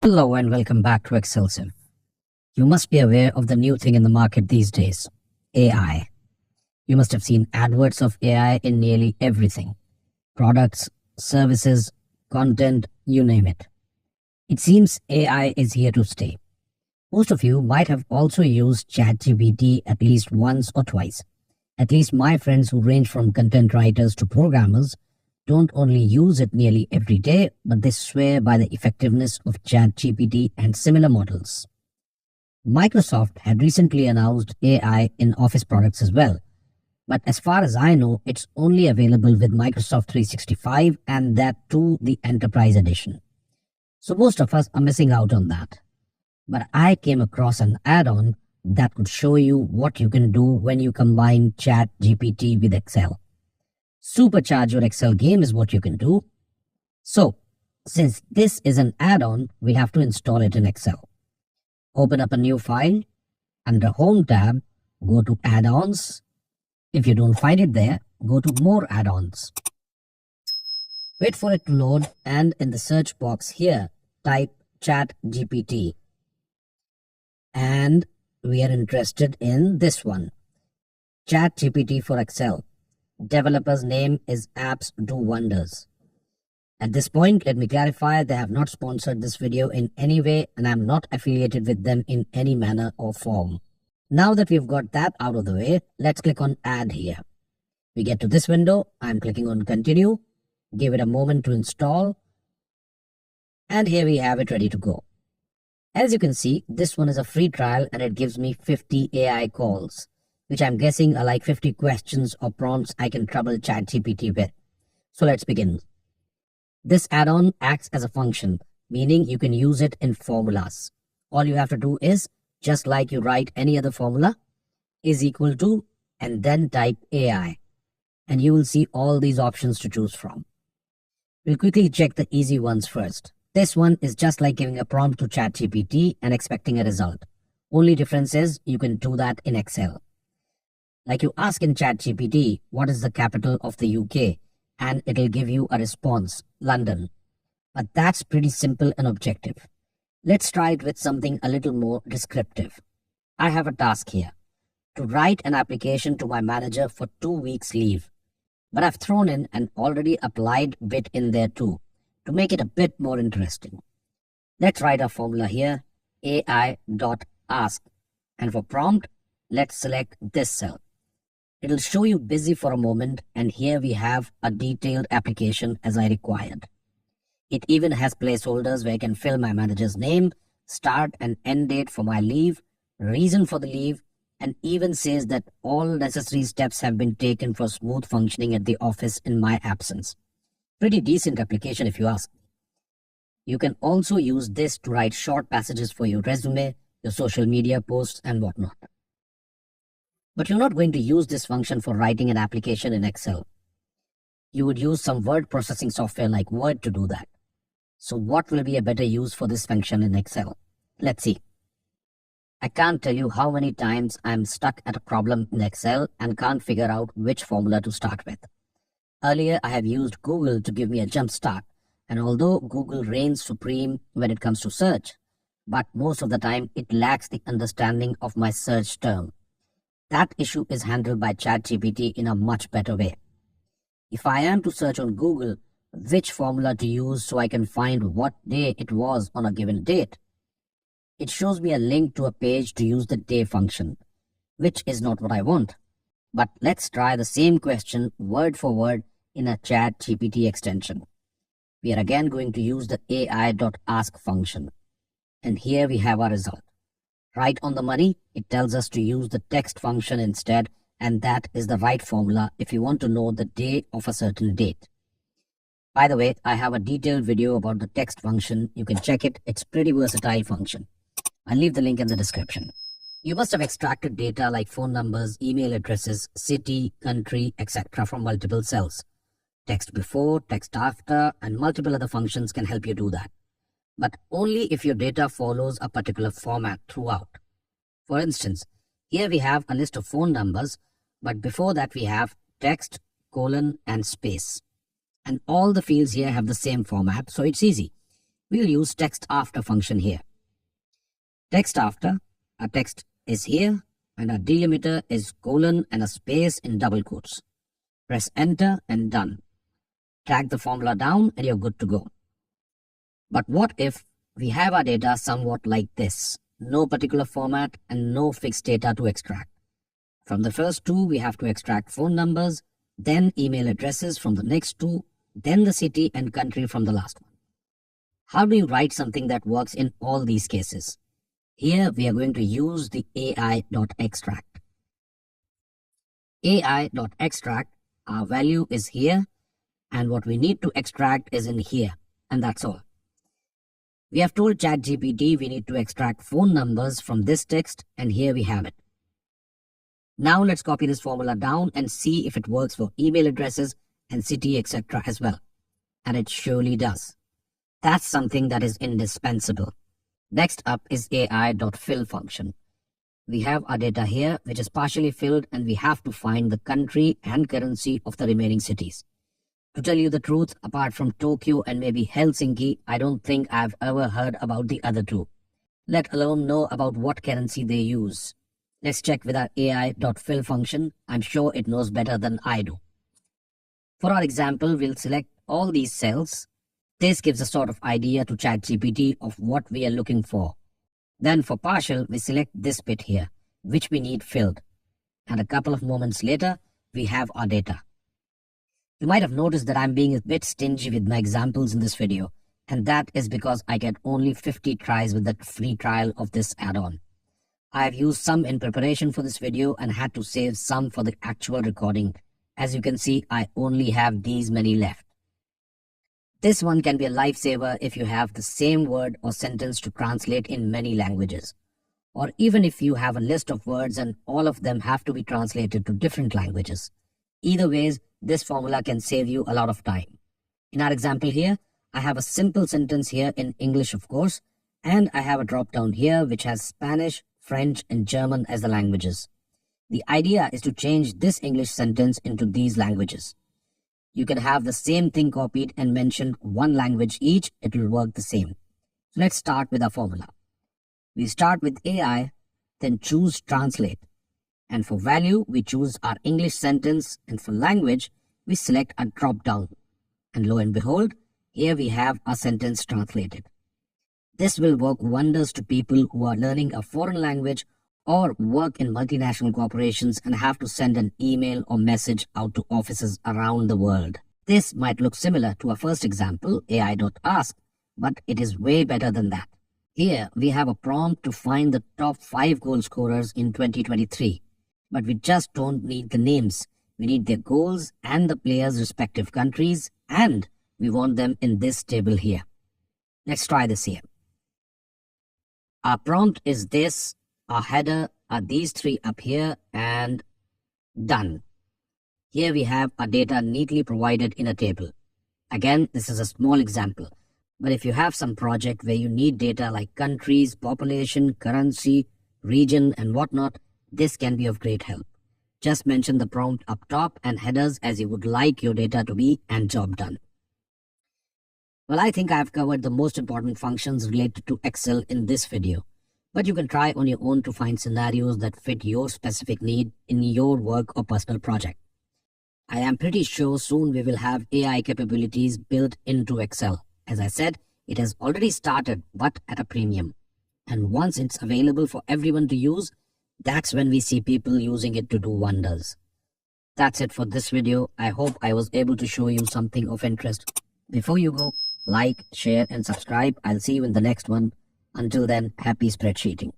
Hello and welcome back to Excel Sim. You must be aware of the new thing in the market these days, AI. You must have seen adverts of AI in nearly everything. Products, services, content, you name it. It seems AI is here to stay. Most of you might have also used ChatGPT at least once or twice. At least my friends who range from content writers to programmers don't only use it nearly every day, but they swear by the effectiveness of ChatGPT and similar models. Microsoft had recently announced AI in Office products as well, but as far as I know, it's only available with Microsoft 365 and that too the Enterprise Edition. So most of us are missing out on that. But I came across an add-on that could show you what you can do when you combine ChatGPT with Excel. Supercharge your Excel game is what you can do. So, since this is an add-on, we have to install it in Excel. Open up a new file. Under Home tab, go to Add-ons. If you don't find it there, go to More Add-ons. Wait for it to load and in the search box here, type ChatGPT. And we are interested in this one, ChatGPT for Excel. Developer's name is Apps Do Wonders. At this point, let me clarify, they have not sponsored this video in any way and I'm not affiliated with them in any manner or form. Now that we've got that out of the way, let's click on Add here. We get to this window, I'm clicking on Continue, give it a moment to install, and here we have it ready to go. As you can see, this one is a free trial and it gives me 50 AI calls, which I'm guessing are like 50 questions or prompts I can trouble ChatGPT with. So let's begin. This add-on acts as a function, meaning you can use it in formulas. All you have to do is, just like you write any other formula, is equal to, and then type AI. And you will see all these options to choose from. We'll quickly check the easy ones first. This one is just like giving a prompt to ChatGPT and expecting a result. Only difference is you can do that in Excel. Like you ask in ChatGPT, what is the capital of the UK? And it'll give you a response, London. But that's pretty simple and objective. Let's try it with something a little more descriptive. I have a task here, to write an application to my manager for 2 weeks leave. But I've thrown in an already applied bit in there too, to make it a bit more interesting. Let's write our formula here, ai.ask. And for prompt, let's select this cell. It'll show you busy for a moment, and here we have a detailed application as I required. It even has placeholders where I can fill my manager's name, start and end date for my leave, reason for the leave, and even says that all necessary steps have been taken for smooth functioning at the office in my absence. Pretty decent application if you ask me. You can also use this to write short passages for your resume, your social media posts, and whatnot. But you're not going to use this function for writing an application in Excel. You would use some word processing software like Word to do that. So what will be a better use for this function in Excel? Let's see. I can't tell you how many times I'm stuck at a problem in Excel and can't figure out which formula to start with. Earlier, I have used Google to give me a jump start, and although Google reigns supreme when it comes to search, but most of the time it lacks the understanding of my search term. That issue is handled by ChatGPT in a much better way. If I am to search on Google which formula to use so I can find what day it was on a given date, it shows me a link to a page to use the day function, which is not what I want. But let's try the same question word for word in a ChatGPT extension. We are again going to use the ai.ask function. And here we have our result. Right on the money, it tells us to use the text function instead, and that is the right formula if you want to know the day of a certain date. By the way, I have a detailed video about the text function. You can check it. It's pretty versatile function. I'll leave the link in the description. You must have extracted data like phone numbers, email addresses, city, country, etc. from multiple cells. Text before, text after, and multiple other functions can help you do that. But only if your data follows a particular format throughout. For instance, here we have a list of phone numbers, but before that we have text, colon, and space. And all the fields here have the same format, so it's easy. we'll use text after function here. Text after, our text is here and our delimiter is colon and a space in double quotes. Press enter and done. Drag the formula down and you're good to go. But what if we have our data somewhat like this? No particular format and no fixed data to extract. From the first two, we have to extract phone numbers, then email addresses from the next two, then the city and country from the last one. How do you write something that works in all these cases? Here we are going to use the AI.extract. AI.extract, our value is here and what we need to extract is in here, and that's all. We have told ChatGPT we need to extract phone numbers from this text and here we have it. Now let's copy this formula down and see if it works for email addresses and city etc. as well. And it surely does. That's something that is indispensable. Next up is AI.fill function. We have our data here which is partially filled and we have to find the country and currency of the remaining cities. To tell you the truth, apart from Tokyo and maybe Helsinki, I don't think I've ever heard about the other two, let alone know about what currency they use. Let's check with our AI.fill function. I'm sure it knows better than I do. For our example, we'll select all these cells. This gives a sort of idea to ChatGPT of what we are looking for. Then for partial, we select this bit here, which we need filled. And a couple of moments later, we have our data. You might have noticed that I'm being a bit stingy with my examples in this video, and that is because I get only 50 tries with the free trial of this add-on. I've used some in preparation for this video and had to save some for the actual recording. As you can see, I only have these many left. This one can be a lifesaver if you have the same word or sentence to translate in many languages, or even if you have a list of words and all of them have to be translated to different languages. Either ways, this formula can save you a lot of time. In our example here, I have a simple sentence here in English, of course, and I have a drop down here which has Spanish, French, and German as the languages. The idea is to change this English sentence into these languages. You can have the same thing copied and mention one language each, it will work the same. So let's start with our formula. We start with AI, then choose translate. And for value, we choose our English sentence, and for language, we select a drop down. And lo and behold, here we have our sentence translated. This will work wonders to people who are learning a foreign language or work in multinational corporations and have to send an email or message out to offices around the world. This might look similar to our first example, AI.ask, but it is way better than that. Here, we have a prompt to find the top 5 goal scorers in 2023. But we just don't need the names. We need their goals and the players' respective countries, and we want them in this table here. Let's try this here. Our prompt is this, our header are these 3 up here, and done. Here we have our data neatly provided in a table. Again, this is a small example, but if you have some project where you need data like countries, population, currency, region, and whatnot, this can be of great help. Just mention the prompt up top and headers as you would like your data to be, and job done. Well, I think I've covered the most important functions related to Excel in this video, but you can try on your own to find scenarios that fit your specific need in your work or personal project. I am pretty sure soon we will have AI capabilities built into Excel. As I said, it has already started, but at a premium. And once it's available for everyone to use, that's when we see people using it to do wonders. That's it for this video. I hope I was able to show you something of interest. Before you go, like, share, and subscribe. I'll see you in the next one. Until then, happy spreadsheeting.